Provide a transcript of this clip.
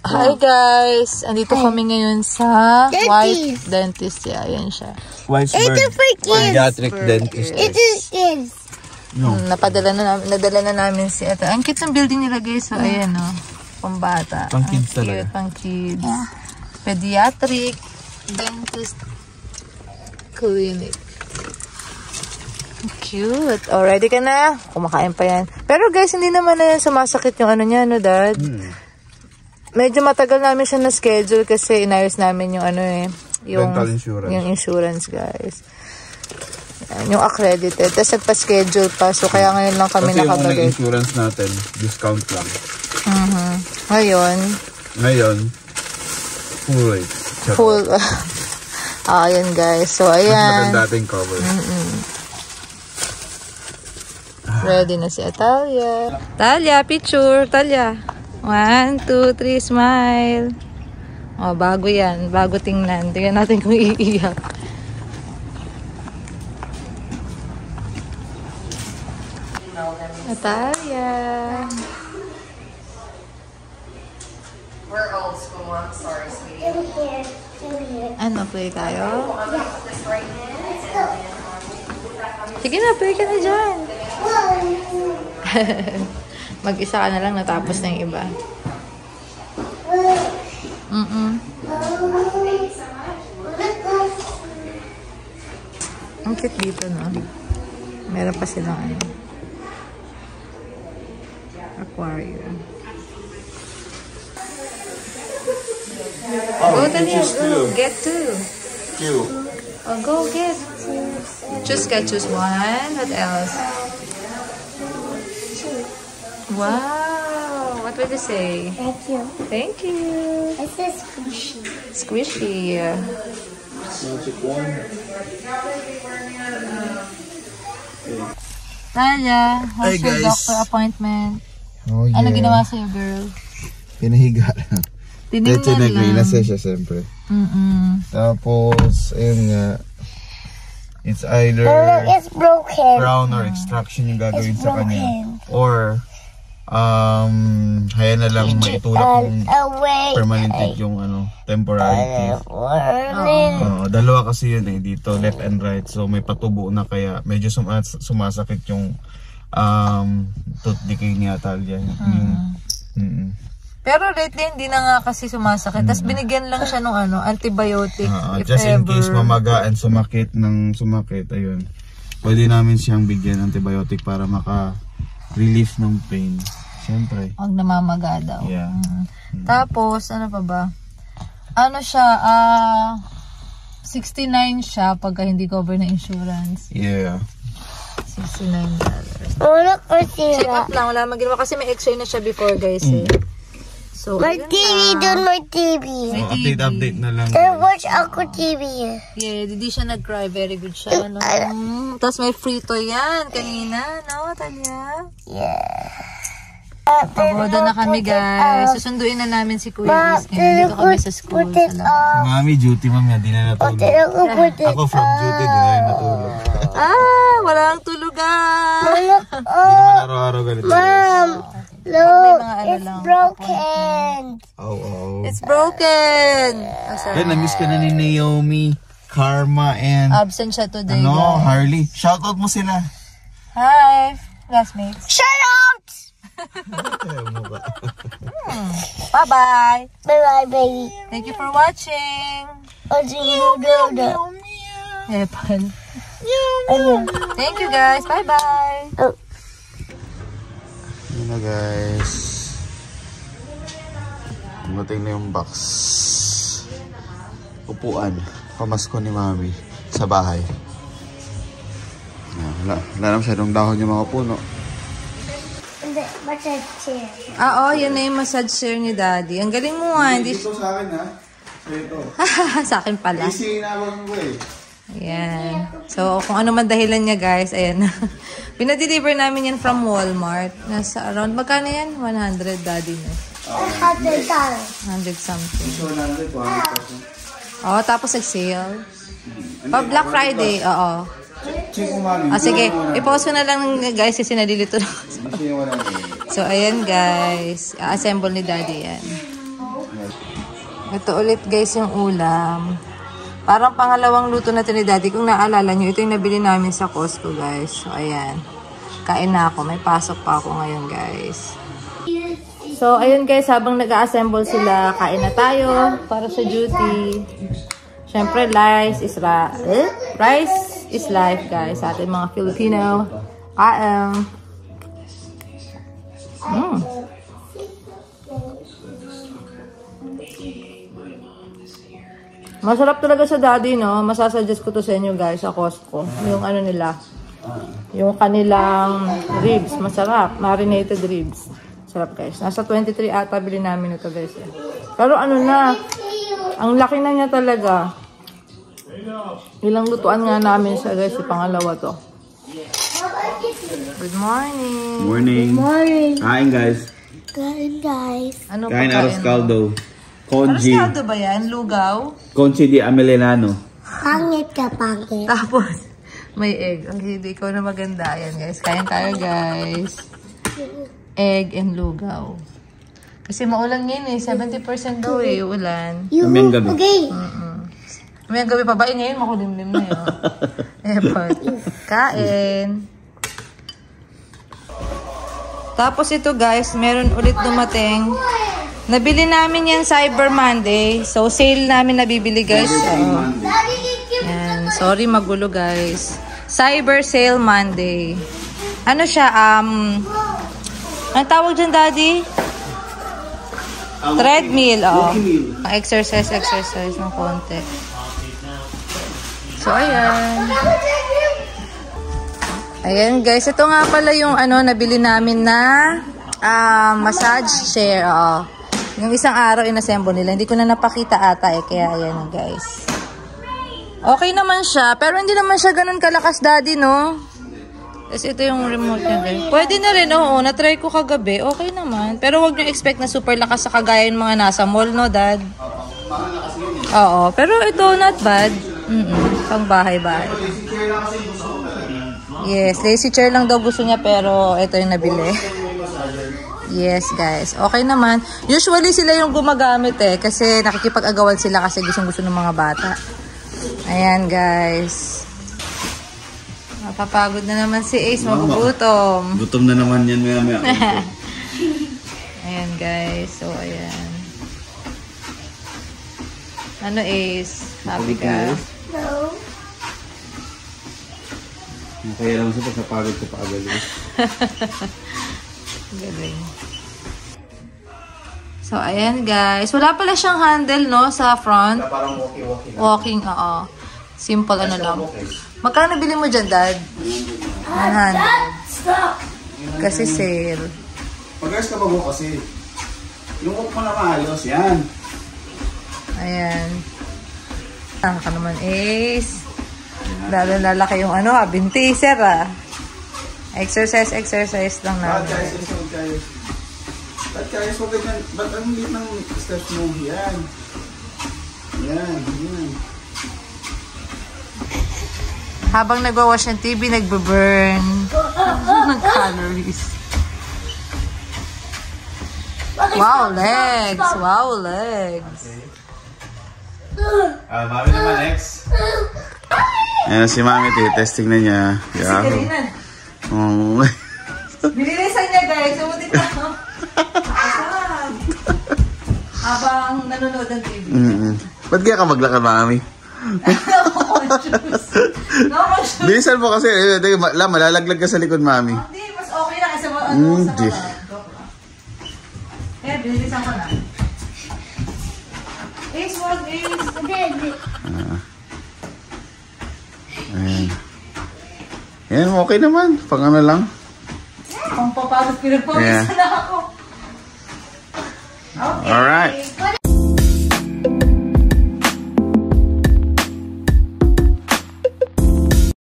Hi guys! Andito kami ngayon sa White Dentist. Yeah, ayan siya. Weisberg Pediatric Dentist. It is kids. No. Nadala na namin si Ate. Ang cute ng building nila guys. So, ayan o. Pambata. Pang kids talaga. Cute, pang kids. Pediatric Dentist Clinic. Cute. Oh, ready ka na? Kumakain pa yan. Pero guys, hindi naman na sumasakit yung ano niya, no, Dad? Medyo matagal namin siya na schedule kasi inayos namin yung ano eh. Yung dental insurance. Yung insurance, guys. Yan, yung accredited. Tapos nagpa-schedule pa. So, kaya ngayon lang kami nakabagay. Kasi yung insurance natin, discount lang. Ngayon, full rate. Full. Ayan, guys. So, ayan. Mas maganda dating cover. Ready na si Atalia. Talia, picture. Talia. 1, 2, 3, smile. Oh, bago yan. Bago tingnan. Tingnan natin kung iiyak. Atalia. We're old school. I'm sorry, sweetie. Ano, play tayo? Sige na, play ka na dyan. Mag-isa ka na lang, natapos na yung iba. Ang cute dito, no? Meron pa silang ano. Aquarium. Go, Daniel, go. Get two. Oh, go get. Choose one. What else? Wow. What would you say? Thank you. Thank you. This is squishy. Squishy. Talia, how's Hey, your guys. doctor appointment? Oh, yeah. Ano ginawa sa'yo, girl? Pinahiga lang. Leche Tinignan Negri, lang. nasa siya siyempre. Tapos, ayun nga. It's either It's broken. crown or extraction yung gagawin sa kanya. Or, haya na lang maitulak yung permanent yung ano, temporary teeth. Dalawa kasi yun eh, dito, left and right. So, may patubo na kaya medyo sumasakit yung tooth decay ni Atalia. Pero lately, hindi na nga kasi sumasakit. Tapos binigyan lang siya ng ano, antibiotic. Just in case mamaga and sumakit, ayun. Pwede namin siyang bigyan antibiotic para maka-relief ng pain. Siyempre. Huwag namamaga daw. Yeah. Tapos, ano pa ba? Ano siya, 69 siya pagka hindi cover ng insurance. Yeah. $69. Wala ko Check sila. up lang, wala maginawa kasi may x-ray na siya before, guys eh. So, My ayun TV, lang. doon my TV. Update na lang. Watch ako TV. Yeah, hindi siya nag-cry. Very good siya. Ano? Tapos may free toy yan kanina, no, Talia? Yeah. Pagoda na kami, guys. Susunduin na namin si Kuya Is. Dito kami sa school. Mami, duty mami, di na natulog. Ako from duty, di na rin natulog. Walang tulugan. Hindi naman araw-araw ganito. Mom, look, it's broken. It's broken. Yan, na-miss ka na ni Naomi, Karma, and Absent siya today, ano, guys. Harley. Shoutout mo sila. Hi, classmates. Shut up! Bye-bye. Bye-bye, baby. Thank you for watching. Epan. Thank you, guys. Bye-bye. Yun na, guys. Dumating na yung box. Upuan. Pamasko ni Mami sa bahay. Wala naman masyadong dahon yung mga puno. Massage chair. Oo, yan na yung massage chair ni Daddy. Ang galing mo nga. Ito sa akin ha. So ito. Sa akin pala. Easy inawag mo eh. Ayan. So, kung ano man dahilan niya, guys, ayan. Pinadeliver namin yan from Walmart. Nasa around, magkano yan? 100, Daddy, no? $100. 100 something. 100, 100. Oo, tapos nag-sale. Pa Black Friday, oo. Check mo, Mami. Sige, i-pause ko na lang, guys, kasi nalilito na ako. So, ayan, guys. A-assemble ni Daddy yan. Ito ulit guys yung ulam. Parang pangalawang luto natin ni Daddy. Kung naalala nyo, ito yung nabili namin sa Costco guys. So ayan. Kain na ako. May pasok pa ako ngayon guys. So ayun guys, habang nag-assemble sila, kain na tayo para sa duty. Siyempre, rice is life guys sa ating mga Filipino. Masarap talaga sa Daddy, no? Masasuggest ko to sa inyo, guys, sa Costco. Yung ano nila, yung kanilang ribs. Masarap. Marinated ribs. Sarap, guys. Nasa 23 ata bili namin ito, guys. Eh. Pero ano na, ang laki na niya talaga. Ilang lutuan nga namin siya, guys. Pangalawa to. Good morning. Morning. Good morning. Kain, guys. Good guys. Ano Kain pa arroz caldo. Conji. Arroz caldo ba yan? Lugaw? Conji di Amelenano. Pangit ka, pangit. Tapos, may egg. Ang hindi ko na maganda. Ayan, guys. Kain tayo, guys. Egg and lugaw. Kasi maulan ngayon eh. 70% daw eh, ulan. Amayang gabi. Okay. Amayang gabi pa ba? Eh, ngayon makulimlim na yun. Airport. Kain. Tapos ito, guys, meron ulit dumating. Nabili namin yan Cyber Monday. So, sale namin nabibili, guys. Yan. Sorry, magulo, guys. Cyber Sale Monday. Ano siya? Ang tawag dyan, Daddy? Treadmill, oh. Exercise ng konti. So, ayan. Ayan, guys. Ito nga pala yung nabili namin na massage chair, oh. Yung isang araw inassemble nila. Hindi ko na napakita ata eh. Kaya ayan guys. Okay naman siya. Pero hindi naman siya ganun kalakas, Daddy, no? Kasi ito yung remote niya, guys. Pwede na rin. Oo, na-try ko kagabi. Okay naman. Pero wag niyo expect na super lakas sa kagaya yung mga nasa mall, no, Dad? Oo. Pero ito, not bad. Pang bahay-bahay. Yes, lazy chair lang daw gusto niya. Pero ito yung nabili. Yes, guys. Okay naman. Usually, sila yung gumagamit eh. Kasi nakikipag-agawan sila kasi gusto ng mga bata. Ayan, guys. Mapapagod na naman si Ace. Magugutom. Gutom na naman yan. Maya. Ayan, guys. So, ayan. Ano, Ace? Happy ka? No. Kaya lang sa pagkapagod ko pa agad. Galing. So, ayan guys. Wala pala siyang handle, no? Sa front. Parang Walking, oo. Simple lang. Magkano bili mo dyan, Dad? 100. Kasi sale. Pag-ayos ka ba mo kasi? Yung walk mo na maayos, yan. Ayan. Tama ka naman, Ace. Lalo lalaki yung binti, sir, ah. Exercise lang namin. Ba't ang liit ng steps mo? Yan. Habang nagwawash ng TV, nagbe-burn ng calories. Wow, legs! Mami naman, next. Ayan si Mami, testing na niya. Binilisan niya, guys. Umutin na ako. Habang nanonood ng TV. Ba't kaya ka maglakad, Mami? No, Bilisan mo kasi. Malalaglag ka sa likod, Mami. Hindi, mas okay na kasi sa kaya, binilisan ko na. Ace, wag, Ace. Ayan, okay naman. Pang ano lang. Pang papagod, pinagpawisan na ako. Okay. Alright.